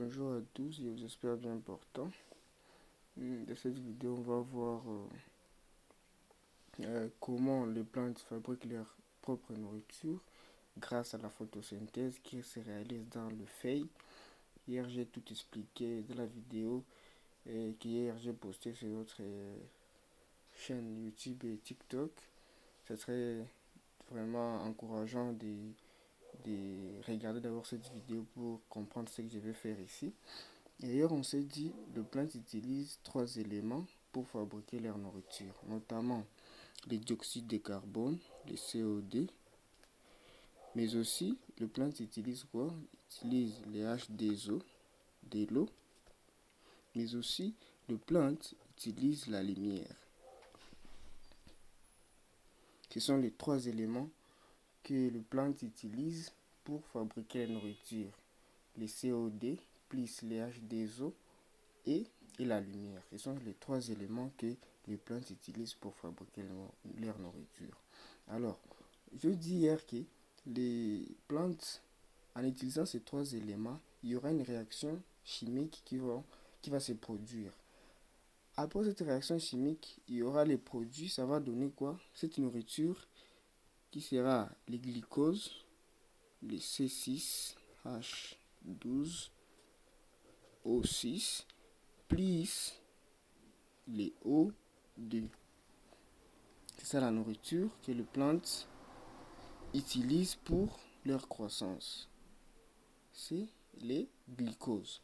Bonjour à tous, je vous espère bien portant. Dans cette vidéo, on va voir comment les plantes fabriquent leur propre nourriture grâce à la photosynthèse qui se réalise dans le feuille. Hier, j'ai tout expliqué dans la vidéo qu'hier j'ai posté sur notre chaîne YouTube et TikTok. Ce serait vraiment encourageant de regarder d'abord cette vidéo pour comprendre ce que je vais faire ici. D'ailleurs, on s'est dit que les plantes utilisent trois éléments pour fabriquer leur nourriture, notamment le dioxyde de carbone, le CO2, mais aussi les plantes utilisent quoi? Utilisent les H2O, de l'eau, mais aussi les plantes utilisent la lumière. Ce sont les trois éléments que les plantes utilisent pour fabriquer la nourriture. Le CO2 plus les H2O et la lumière. Ce sont les trois éléments que les plantes utilisent pour fabriquer leur nourriture. Alors, je dis hier que les plantes, en utilisant ces trois éléments, il y aura une réaction chimique qui va se produire. Après cette réaction chimique, il y aura les produits, ça va donner quoi? Cette nourriture qui sera les glucoses, les C6H12O6, plus les O2. C'est ça la nourriture que les plantes utilisent pour leur croissance. C'est les glucoses.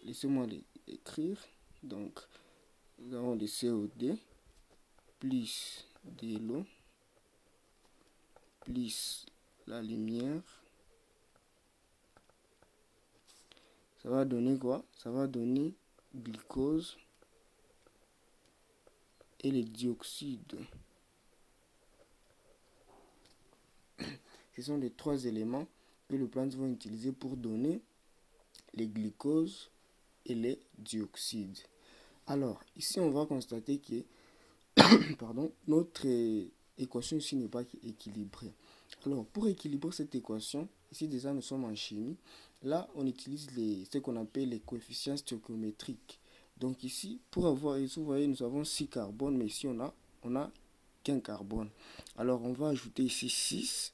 Laissez-moi les écrire. Donc, nous avons des CO2 plus de l'eau plus la lumière. Ça va donner quoi? Ça va donner glucose et le dioxyde. Ce sont les trois éléments que les plantes vont utiliser pour donner les glucoses et les dioxydes. Alors, ici, on va constater que notre équation ici n'est pas équilibrée. Alors, pour équilibrer cette équation, ici déjà nous sommes en chimie. Là, on utilise ce qu'on appelle les coefficients stoichiométriques. Donc ici, pour avoir, vous voyez, nous avons 6 carbones, mais ici on a qu'un carbone. Alors, on va ajouter ici 6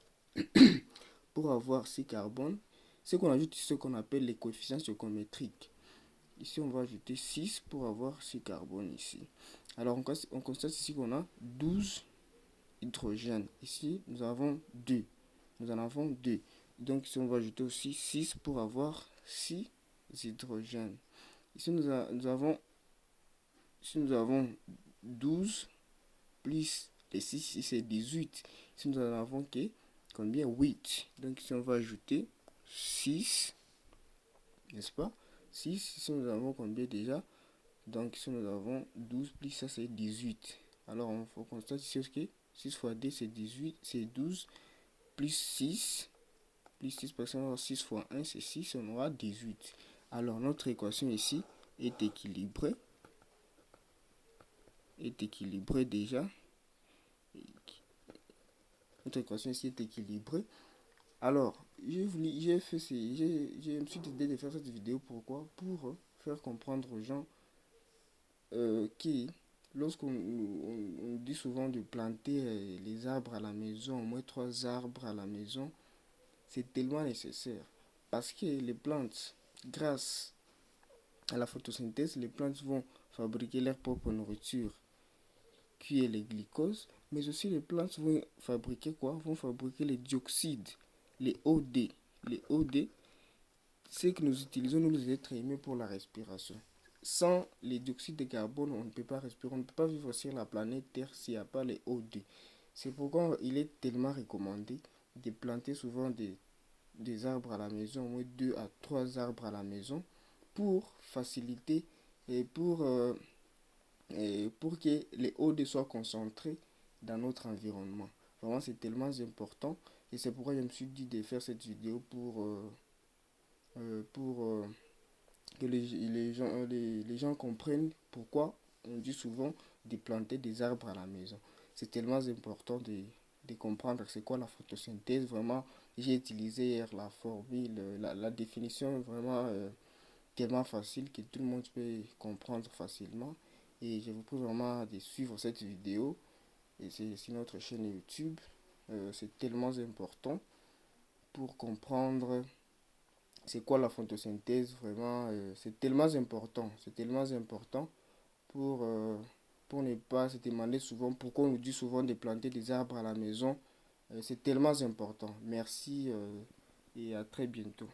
pour avoir 6 carbones. Ce qu'on ajoute, ce qu'on appelle les coefficients stoichiométriques. Ici, on va ajouter 6 pour avoir 6 carbones ici. Alors, on constate ici qu'on a 12 hydrogènes. Ici, nous avons 2. Nous en avons 2. Donc, ici, on va ajouter aussi 6 pour avoir 6 hydrogènes. Ici, nous avons 12 plus les 6, ici c'est 18. Ici, nous en avons que combien? 8. Donc, ici, on va ajouter 6. N'est-ce pas? 6, ici, nous avons combien déjà? Donc, ici, nous avons 12 plus ça, c'est 18. Alors, on faut constater ici que 6 fois 2, c'est 18, c'est 12. Plus 6, parce que 6 fois 1, c'est 6, on aura 18. Alors, notre équation ici est équilibrée. Déjà. Notre équation ici est équilibrée. Alors, je me suis décidé de faire cette vidéo. Pourquoi? Pour faire comprendre aux gens qui, lorsqu'on dit souvent de planter les arbres à la maison, au moins 3 arbres à la maison, c'est tellement nécessaire. Parce que les plantes, grâce à la photosynthèse, les plantes vont fabriquer leur propre nourriture, qui est les glucoses, mais aussi les plantes vont fabriquer quoi? Vont fabriquer les dioxydes, les OD. Les OD, c'est que nous utilisons, nous les êtres humains, pour la respiration. Sans les dioxydes de carbone, on ne peut pas respirer, on ne peut pas vivre sur la planète Terre s'il n'y a pas les O2. C'est pourquoi il est tellement recommandé de planter souvent des arbres à la maison, au moins 2 à 3 arbres à la maison, pour faciliter et pour que les O2 soient concentrés dans notre environnement. Vraiment, c'est tellement important et c'est pourquoi je me suis dit de faire cette vidéo pour que les gens comprennent pourquoi on dit souvent de planter des arbres à la maison. C'est tellement important de comprendre c'est quoi la photosynthèse. Vraiment, j'ai utilisé hier la formule, la définition vraiment tellement facile que tout le monde peut comprendre facilement. Et je vous prie vraiment de suivre cette vidéo. Et c'est sur notre chaîne YouTube. C'est tellement important pour comprendre c'est quoi la photosynthèse. Vraiment, c'est tellement important. C'est tellement important pour, euh, pour ne pas se demander souvent pourquoi on nous dit souvent de planter des arbres à la maison. C'est tellement important. Merci et à très bientôt.